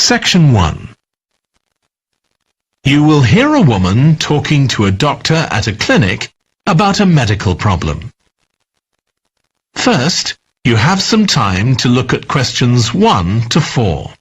Section 1. You will hear a woman talking to a doctor at a clinic about a medical problem. First, you have some time to look at questions 1 to 4.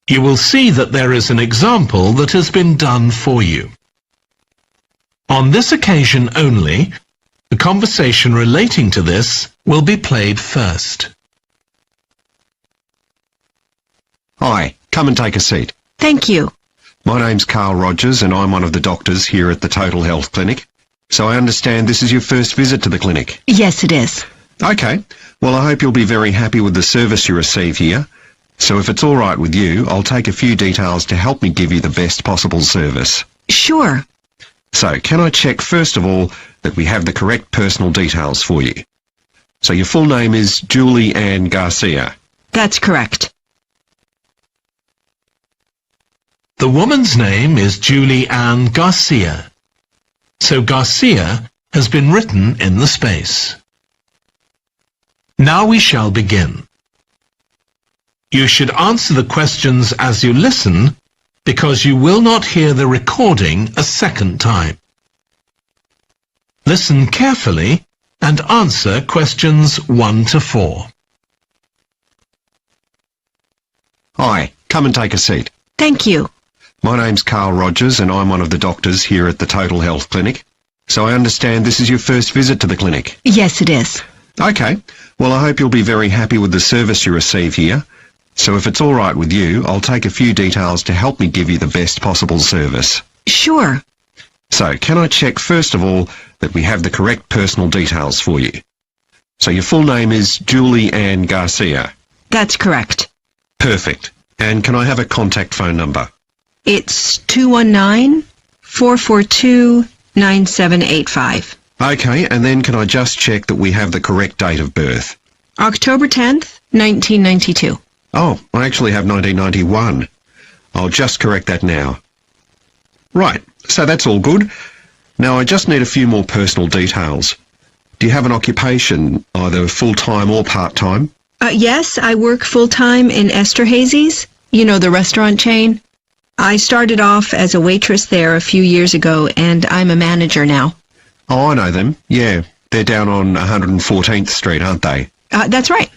You will see that there is an example that has been done for you. On this occasion only, the conversation relating to this will be played first. Hi, come and take a seat. Thank you. My name's Carl Rogers and I'm one of the doctors here at the Total Health Clinic. So I understand this is your first visit to the clinic? Yes, it is. Okay, well I hope you'll be very happy with the service you receive here. So if it's all right with you, I'll take a few details to help me give you the best possible service. Sure. So, can I check first of all that we have the correct personal details for you? So your full name is Julie Ann Garcia. That's correct. The woman's name is Julie Ann Garcia. So Garcia has been written in the space. Now we shall begin. You should answer the questions as you listen, because you will not hear the recording a second time. Listen carefully and answer questions 1 to 4. Hi, come and take a seat. Thank you. My name's Carl Rogers and I'm one of the doctors here at the Total Health Clinic. So I understand this is your first visit to the clinic? Yes, it is. Okay, well I hope you'll be very happy with the service you receive here. So if it's all right with you, I'll take a few details to help me give you the best possible service. Sure. So, can I check first of all that we have the correct personal details for you? So your full name is Julie Ann Garcia. That's correct. Perfect. And can I have a contact phone number? It's 219-442-9785. Okay, and then can I just check that we have the correct date of birth? October 10th, 1992. Oh, I actually have 1991. I'll just correct that now. Right, so that's all good. Now I just need a few more personal details. Do you have an occupation, either full-time or part-time? Yes, I work full-time in Esterhazy's, you know, the restaurant chain. I started off as a waitress there a few years ago, and I'm a manager now. Oh, I know them. Yeah, they're down on 114th Street, aren't they? That's right.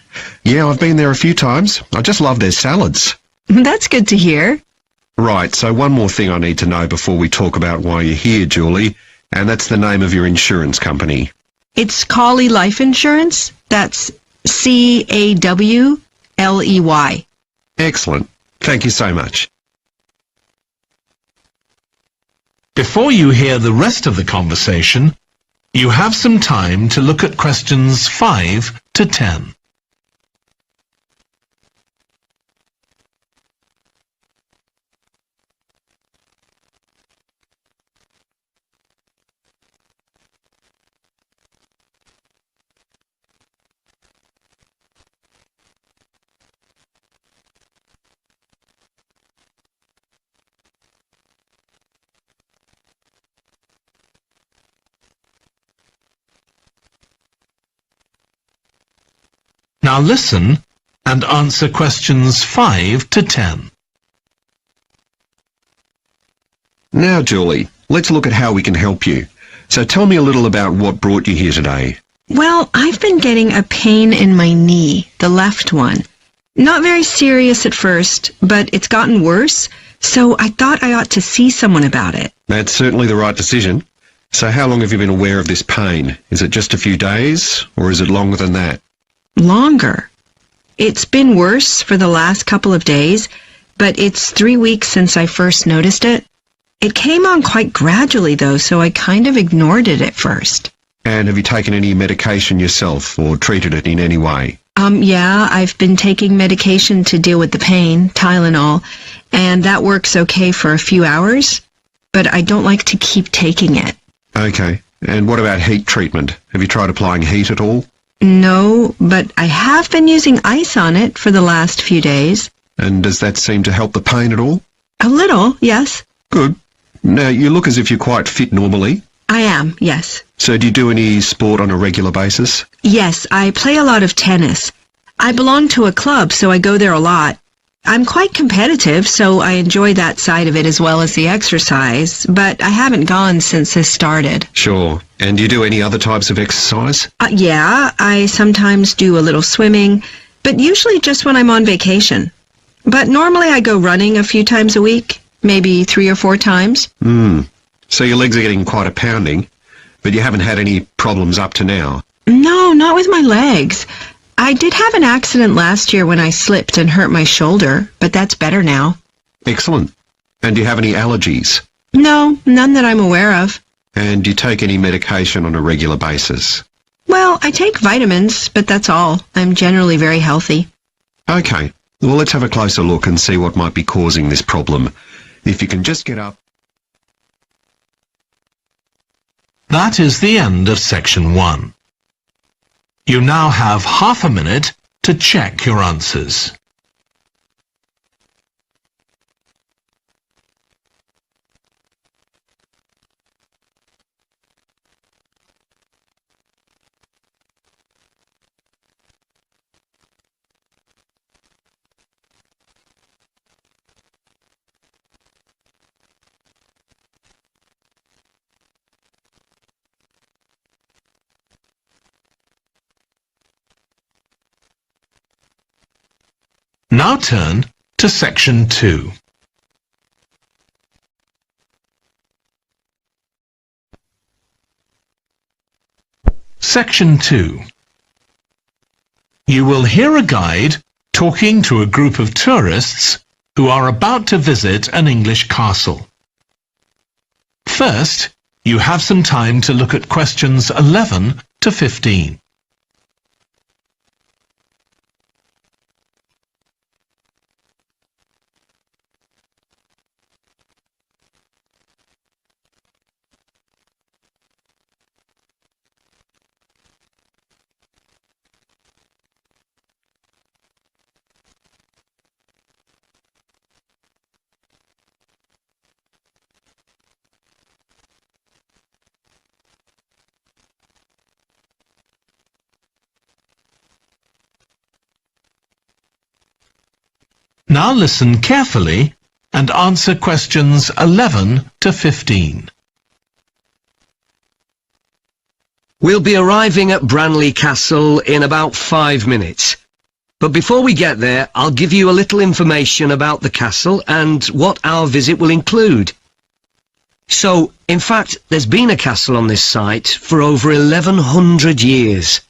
Yeah, I've been there a few times. I just love their salads. That's good to hear. Right, so one more thing I need to know before we talk about why you're here, Julie, and that's the name of your insurance company. It's Cawley Life Insurance. That's C-A-W-L-E-Y. Excellent. Thank you so much. Before you hear the rest of the conversation, you have some time to look at questions 5 to 10. Now listen and answer questions 5 to 10. Now, Julie, let's look at how we can help you. So tell me a little about what brought you here today. Well, I've been getting a pain in my knee, the left one. Not very serious at first, but it's gotten worse, so I thought I ought to see someone about it. That's certainly the right decision. So how long have you been aware of this pain? Is it just a few days, or is it longer than that? Longer. It's been worse for the last couple of days, but it's 3 weeks since I first noticed it. It came on quite gradually, though, so I kind of ignored it at first. And have you taken any medication yourself, or treated it in any way? Yeah, I've been taking medication to deal with the pain, Tylenol, and that works okay for a few hours, but I don't like to keep taking it. Okay. And what about heat treatment? Have you tried applying heat at all? No, but I have been using ice on it for the last few days. And does that seem to help the pain at all? A little, yes. Good. Now, you look as if you're quite fit normally. I am, yes. So do you do any sport on a regular basis? Yes, I play a lot of tennis. I belong to a club, so I go there a lot. I'm quite competitive, so I enjoy that side of it as well as the exercise, but I haven't gone since this started. Sure. And do you do any other types of exercise? Yeah, I sometimes do a little swimming, but usually just when I'm on vacation. But normally I go running a few times a week, maybe 3 or 4 times. So your legs are getting quite a pounding, but you haven't had any problems up to now? No, not with my legs. I did have an accident last year when I slipped and hurt my shoulder, but that's better now. Excellent. And do you have any allergies? No, none that I'm aware of. And do you take any medication on a regular basis? Well, I take vitamins, but that's all. I'm generally very healthy. Okay. Well, let's have a closer look and see what might be causing this problem. If you can just get up. That is the end of section 1. You now have half a minute to check your answers. Now turn to section 2. Section 2. You will hear a guide talking to a group of tourists who are about to visit an English castle. First, you have some time to look at questions 11 to 15. Now listen carefully and answer questions 11 to 15. We'll be arriving at Branley Castle in about 5 minutes. But before we get there, I'll give you a little information about the castle and what our visit will include. So, in fact, there's been a castle on this site for over 1100 years.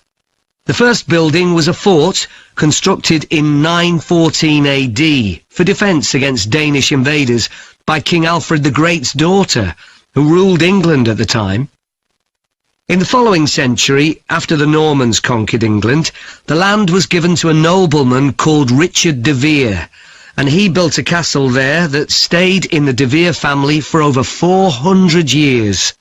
The first building was a fort constructed in 914 AD for defence against Danish invaders by King Alfred the Great's daughter, who ruled England at the time. In the following century, after the Normans conquered England, the land was given to a nobleman called Richard de Vere, and he built a castle there that stayed in the de Vere family for over 400 years.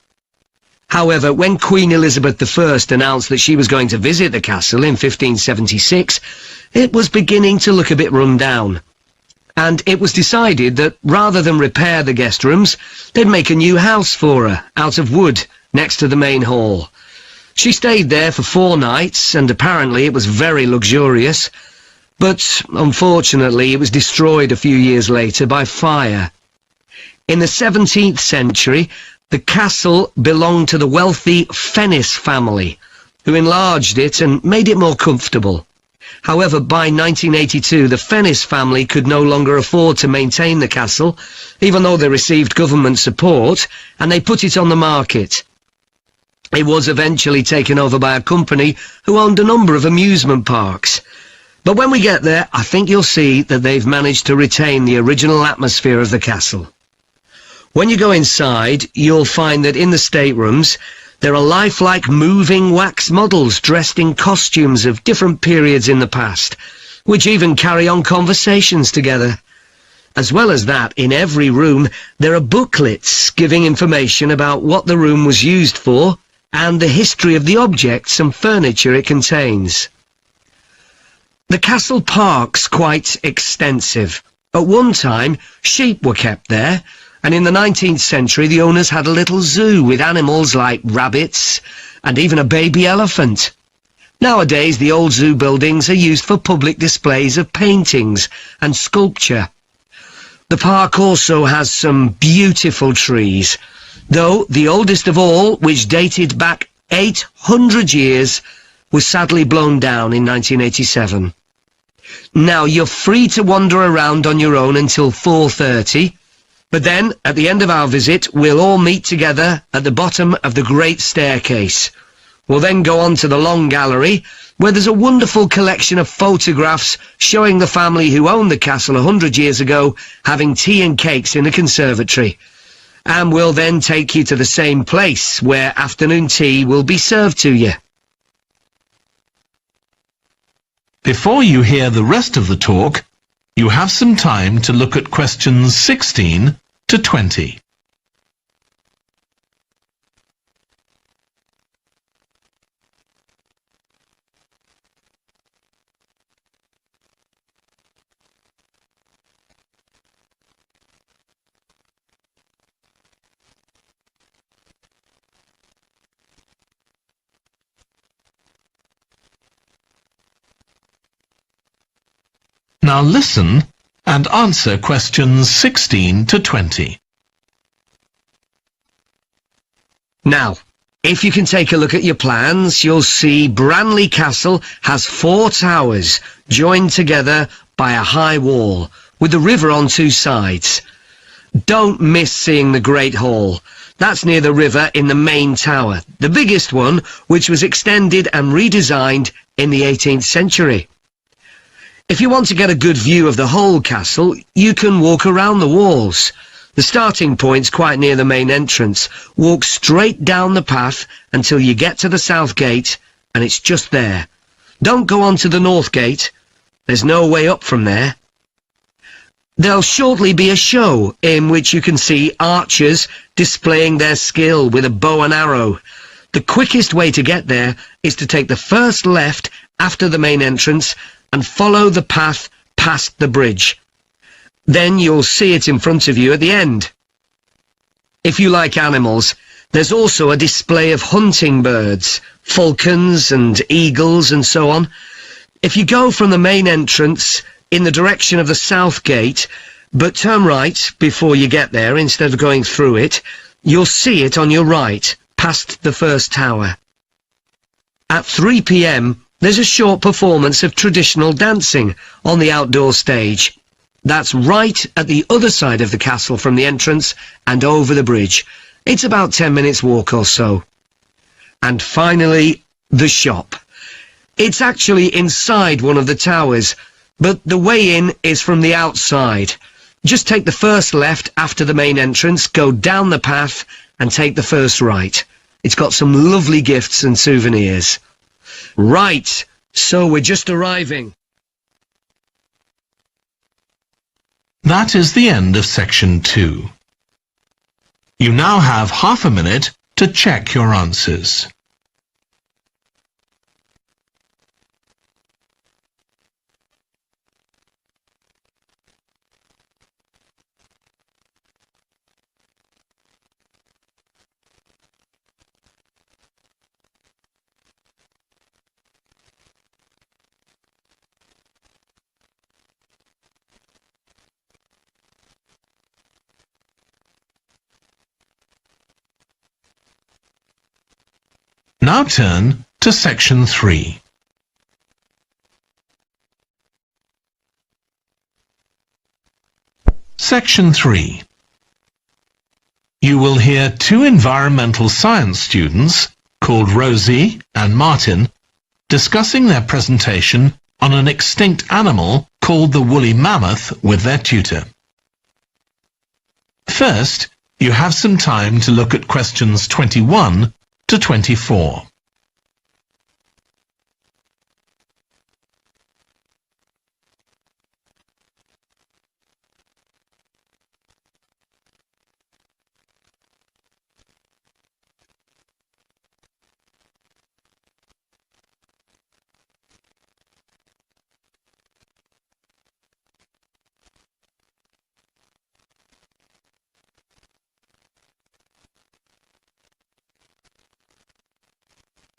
However, when Queen Elizabeth I announced that she was going to visit the castle in 1576, it was beginning to look a bit run down. And it was decided that rather than repair the guest rooms, they'd make a new house for her, out of wood, next to the main hall. She stayed there for 4 nights, and apparently it was very luxurious. But, unfortunately, it was destroyed a few years later by fire. In the 17th century, the castle belonged to the wealthy Fennis family, who enlarged it and made it more comfortable. However, by 1982, the Fennis family could no longer afford to maintain the castle, even though they received government support, and they put it on the market. It was eventually taken over by a company who owned a number of amusement parks. But when we get there, I think you'll see that they've managed to retain the original atmosphere of the castle. When you go inside, you'll find that in the staterooms, there are lifelike moving wax models dressed in costumes of different periods in the past, which even carry on conversations together. As well as that, in every room, there are booklets giving information about what the room was used for, and the history of the objects and furniture it contains. The castle park's quite extensive. At one time, sheep were kept there, and in the 19th century the owners had a little zoo with animals like rabbits and even a baby elephant. Nowadays the old zoo buildings are used for public displays of paintings and sculpture. The park also has some beautiful trees, though the oldest of all, which dated back 800 years, was sadly blown down in 1987. Now, you're free to wander around on your own until 4:30, but then, at the end of our visit, we'll all meet together at the bottom of the great staircase. We'll then go on to the long gallery, where there's a wonderful collection of photographs showing the family who owned the castle 100 years ago having tea and cakes in the conservatory. And we'll then take you to the same place, where afternoon tea will be served to you. Before you hear the rest of the talk, you have some time to look at questions 16 to 20. Now listen and answer questions 16 to 20. Now, if you can take a look at your plans, you'll see Branley Castle has 4 towers joined together by a high wall, with the river on 2 sides. Don't miss seeing the Great Hall. That's near the river in the main tower, the biggest one, which was extended and redesigned in the 18th century. If you want to get a good view of the whole castle, you can walk around the walls. The starting point's quite near the main entrance. Walk straight down the path until you get to the south gate, and it's just there. Don't go on to the north gate. There's no way up from there. There'll shortly be a show in which you can see archers displaying their skill with a bow and arrow. The quickest way to get there is to take the first left after the main entrance and follow the path past the bridge. Then you'll see it in front of you at the end. If you like animals, there's also a display of hunting birds, falcons and eagles and so on. If you go from the main entrance in the direction of the south gate, but turn right before you get there instead of going through it, you'll see it on your right, past the first tower. At 3 p.m, there's a short performance of traditional dancing on the outdoor stage. That's right at the other side of the castle from the entrance and over the bridge. It's about 10 minutes walk or so. And finally, the shop. It's actually inside one of the towers, but the way in is from the outside. Just take the first left after the main entrance, go down the path and take the first right. It's got some lovely gifts and souvenirs. Right, so we're just arriving. That is the end of section 2. You now have half a minute to check your answers. Now turn to section 3. Section 3. You will hear 2 environmental science students, called Rosie and Martin, discussing their presentation on an extinct animal called the woolly mammoth with their tutor. First, you have some time to look at questions 21 to 24.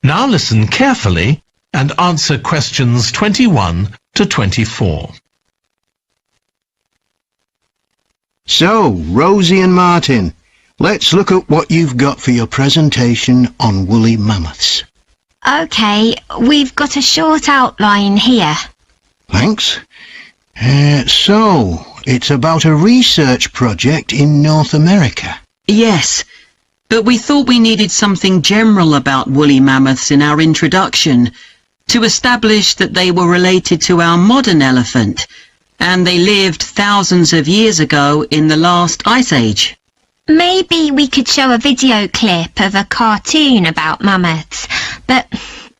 Now listen carefully and answer questions 21 to 24. So, Rosie and Martin, let's look at what you've got for your presentation on woolly mammoths. OK, we've got a short outline here. Thanks. So, it's about a research project in North America. Yes, but we thought we needed something general about woolly mammoths in our introduction to establish that they were related to our modern elephant, and they lived thousands of years ago in the last ice age. Maybe we could show a video clip of a cartoon about mammoths, but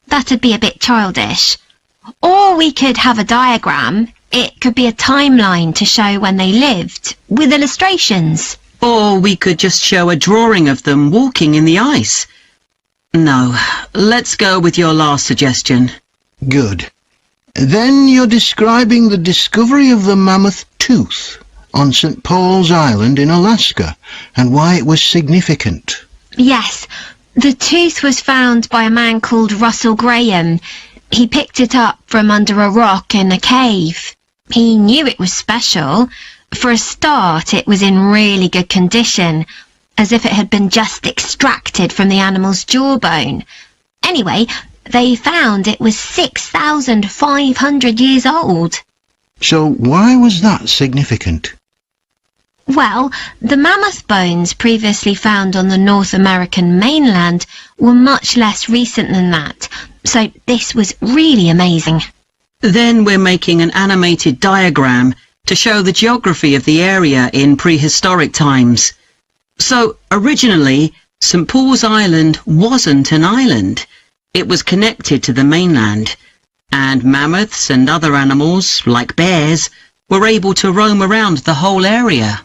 that'd be a bit childish. Or we could have a diagram. It could be a timeline to show when they lived, with illustrations. Or we could just show a drawing of them walking in the ice. No, let's go with your last suggestion. Good. Then you're describing the discovery of the mammoth tooth on St. Paul's Island in Alaska and why it was significant. Yes, the tooth was found by a man called Russell Graham. He picked it up from under a rock in a cave. He knew it was special. For a start, it was in really good condition, as if it had been just extracted from the animal's jawbone. Anyway, they found it was 6,500 years old. So why was that significant? Well, the mammoth bones previously found on the North American mainland were much less recent than that, so this was really amazing. Then we're making an animated diagram to show the geography of the area in prehistoric times. So, originally, St. Paul's Island wasn't an island. It was connected to the mainland, and mammoths and other animals, like bears, were able to roam around the whole area.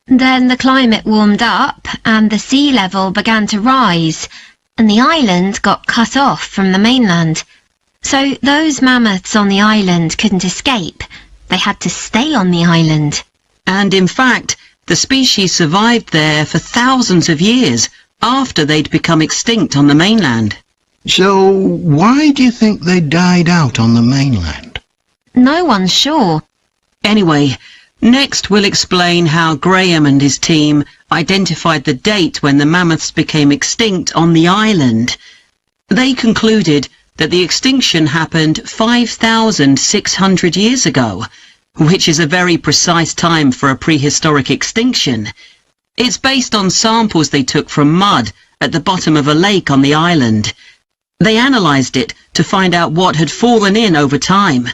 Then the climate warmed up and the sea level began to rise, and the island got cut off from the mainland. So those mammoths on the island couldn't escape. They had to stay on the island. And in fact, the species survived there for thousands of years after they'd become extinct on the mainland. So why do you think they died out on the mainland? No one's sure. Anyway, next we'll explain how Graham and his team identified the date when the mammoths became extinct on the island. They concluded that the extinction happened 5,600 years ago, which is a very precise time for a prehistoric extinction. It's based on samples they took from mud at the bottom of a lake on the island. They analysed it to find out what had fallen in over time.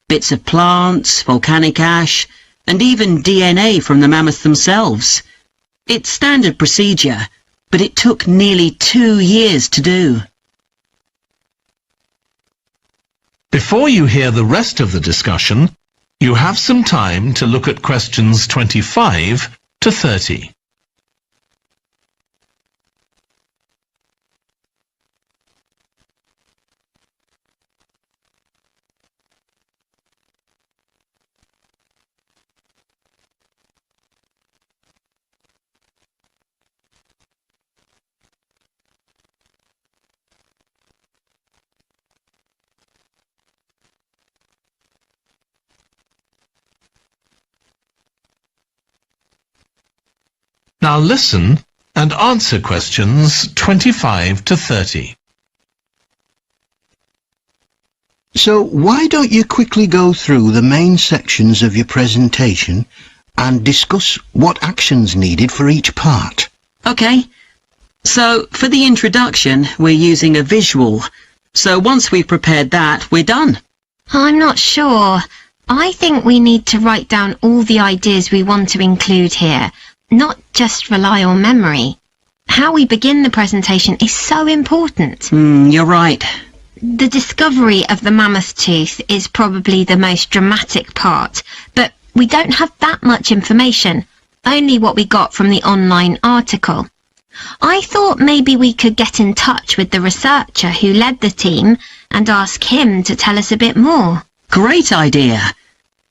Bits of plants, volcanic ash, and even DNA from the mammoths themselves. It's standard procedure, but it took nearly 2 years to do. Before you hear the rest of the discussion, you have some time to look at questions 25 to 30. Now listen and answer questions 25 to 30. So why don't you quickly go through the main sections of your presentation and discuss what actions needed for each part? Okay, so for the introduction, we're using a visual. So once we've prepared that, we're done. I'm not sure. I think we need to write down all the ideas we want to include here, not just rely on memory. How we begin the presentation is so important. You're right. The discovery of the mammoth tooth is probably the most dramatic part, but we don't have that much information, only what we got from the online article. I thought maybe we could get in touch with the researcher who led the team and ask him to tell us a bit more. Great idea.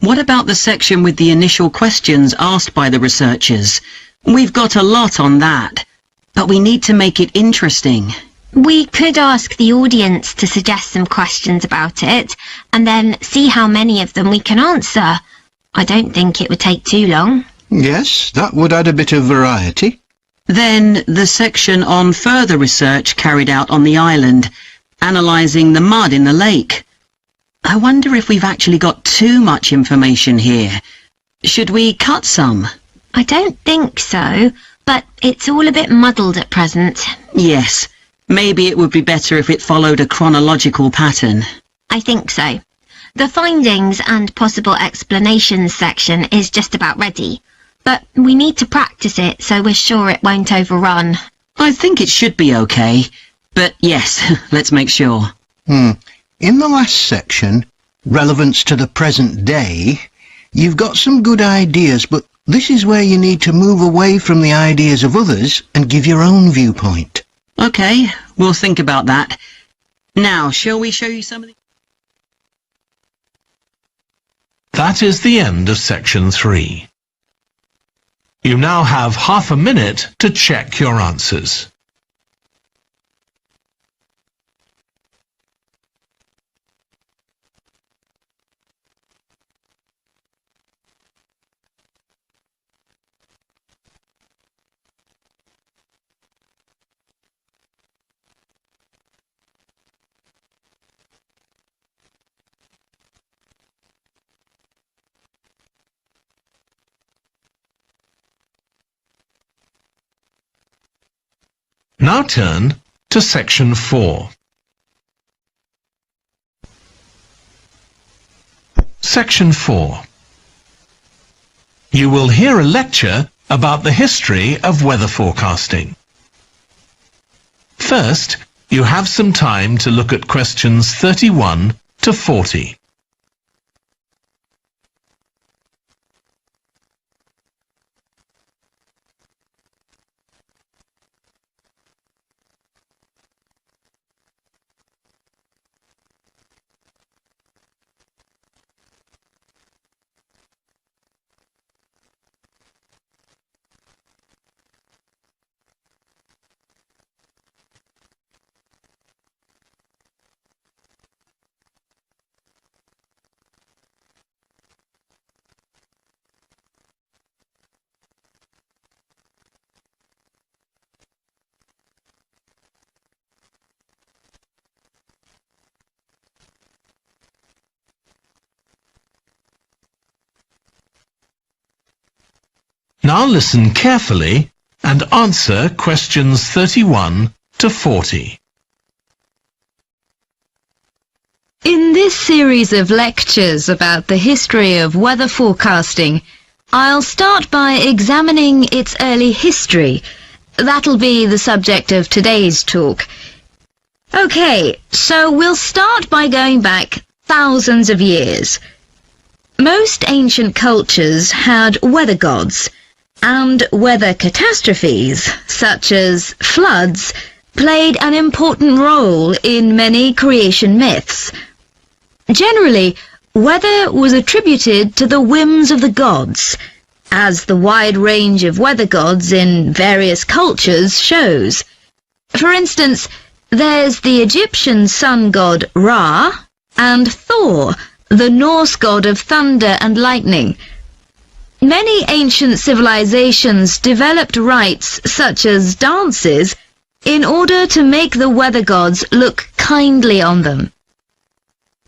What about the section with the initial questions asked by the researchers? We've got a lot on that, but we need to make it interesting. We could ask the audience to suggest some questions about it, and then see how many of them we can answer. I don't think it would take too long. Yes, that would add a bit of variety. Then the section on further research carried out on the island, analysing the mud in the lake. I wonder if we've actually got too much information here. Should we cut some? I don't think so, but it's all a bit muddled at present. Yes, maybe it would be better if it followed a chronological pattern. I think so. The findings and possible explanations section is just about ready, but we need to practice it so we're sure it won't overrun. I think it should be okay, but yes, let's make sure. In the last section, relevance to the present day, you've got some good ideas, but this is where you need to move away from the ideas of others and give your own viewpoint. Okay, we'll think about that. Now, shall we show you some of the... That is the end of section 3. You now have half a minute to check your answers. Now turn to section 4. Section 4. You will hear a lecture about the history of weather forecasting. First, you have some time to look at questions 31 to 40. Now listen carefully and answer questions 31 to 40. In this series of lectures about the history of weather forecasting, I'll start by examining its early history. That'll be the subject of today's talk. Okay, so we'll start by going back thousands of years. Most ancient cultures had weather gods, and weather catastrophes, such as floods, played an important role in many creation myths. Generally, weather was attributed to the whims of the gods, as the wide range of weather gods in various cultures shows. For instance, there's the Egyptian sun god Ra, and Thor, the Norse god of thunder and lightning. Many ancient civilizations developed rites such as dances in order to make the weather gods look kindly on them.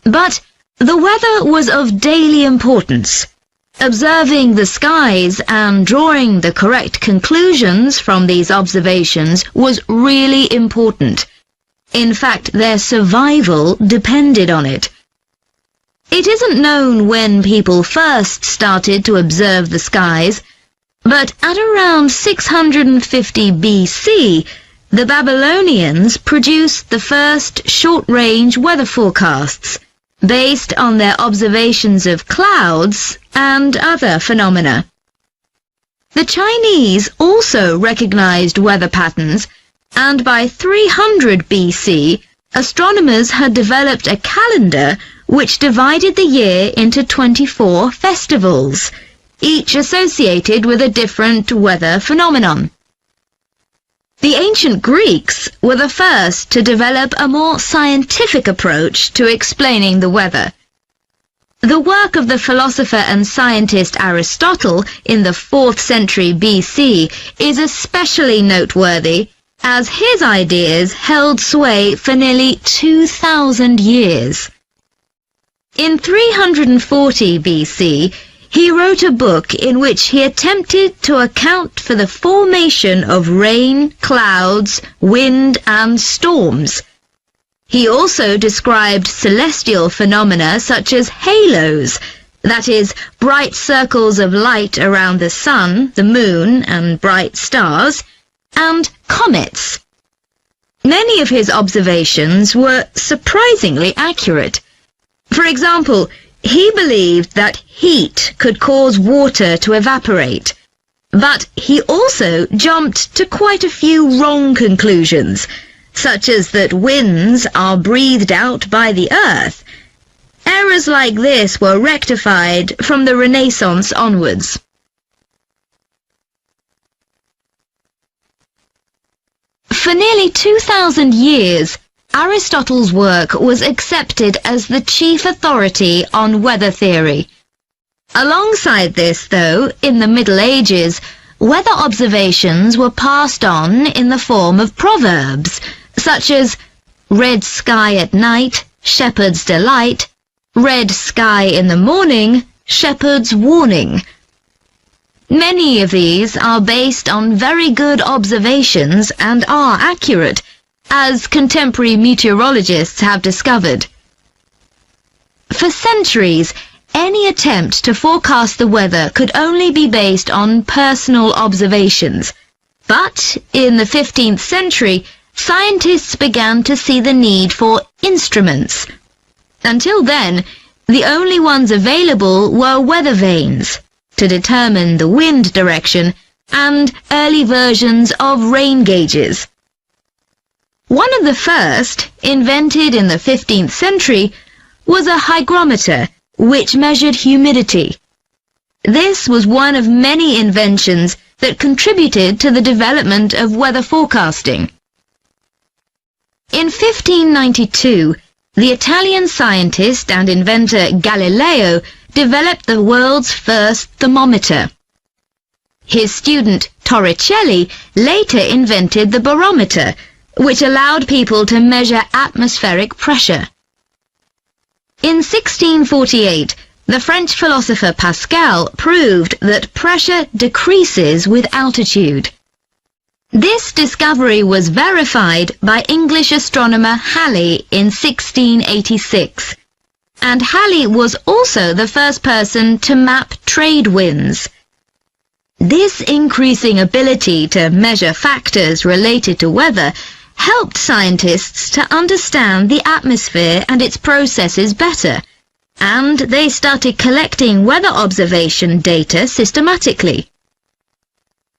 But the weather was of daily importance. Observing the skies and drawing the correct conclusions from these observations was really important. In fact, their survival depended on it. It isn't known when people first started to observe the skies, but at around 650 BC, the Babylonians produced the first short-range weather forecasts, based on their observations of clouds and other phenomena. The Chinese also recognized weather patterns, and by 300 BC, astronomers had developed a calendar which divided the year into 24 festivals, each associated with a different weather phenomenon. The ancient Greeks were the first to develop a more scientific approach to explaining the weather. The work of the philosopher and scientist Aristotle in the 4th century BC is especially noteworthy, as his ideas held sway for nearly 2,000 years. In 340 BC, he wrote a book in which he attempted to account for the formation of rain, clouds, wind, and storms. He also described celestial phenomena such as halos, that is, bright circles of light around the sun, the moon, and bright stars, and comets. Many of his observations were surprisingly accurate. For example, he believed that heat could cause water to evaporate, but he also jumped to quite a few wrong conclusions, such as that winds are breathed out by the earth. Errors like this were rectified from the Renaissance onwards. For nearly 2,000 years, Aristotle's work was accepted as the chief authority on weather theory. Alongside this, though, in the Middle Ages, weather observations were passed on in the form of proverbs, such as red sky at night, shepherd's delight, red sky in the morning, shepherd's warning. Many of these are based on very good observations and are accurate, as contemporary meteorologists have discovered. For centuries, any attempt to forecast the weather could only be based on personal observations. But in the 15th century, scientists began to see the need for instruments. Until then, the only ones available were weather vanes to determine the wind direction and early versions of rain gauges. One of the first, invented in the 15th century, was a hygrometer, which measured humidity. This was one of many inventions that contributed to the development of weather forecasting. In 1592, the Italian scientist and inventor Galileo developed the world's first thermometer. His student Torricelli later invented the barometer, which allowed people to measure atmospheric pressure. In 1648, the French philosopher Pascal proved that pressure decreases with altitude. This discovery was verified by English astronomer Halley in 1686, and Halley was also the first person to map trade winds. This increasing ability to measure factors related to weather helped scientists to understand the atmosphere and its processes better, and they started collecting weather observation data systematically.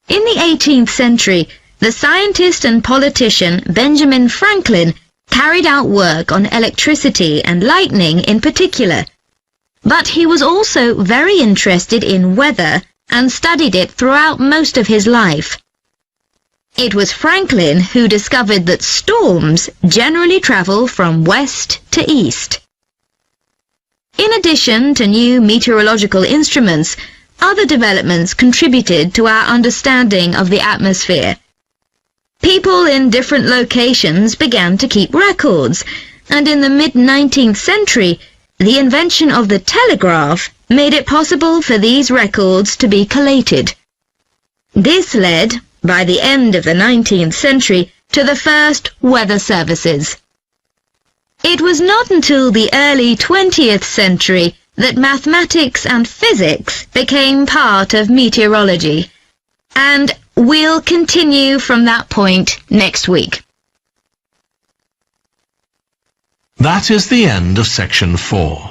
In the 18th century, the scientist and politician Benjamin Franklin carried out work on electricity and lightning in particular, but he was also very interested in weather and studied it throughout most of his life. It was Franklin who discovered that storms generally travel from west to east. In addition to new meteorological instruments, other developments contributed to our understanding of the atmosphere. People in different locations began to keep records, and in the mid-19th century, the invention of the telegraph made it possible for these records to be collated. This led, by the end of the 19th century, to the first weather services. It was not until the early 20th century that mathematics and physics became part of meteorology, and we'll continue from that point next week. That is the end of section 4.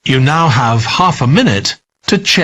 You now have half a minute to check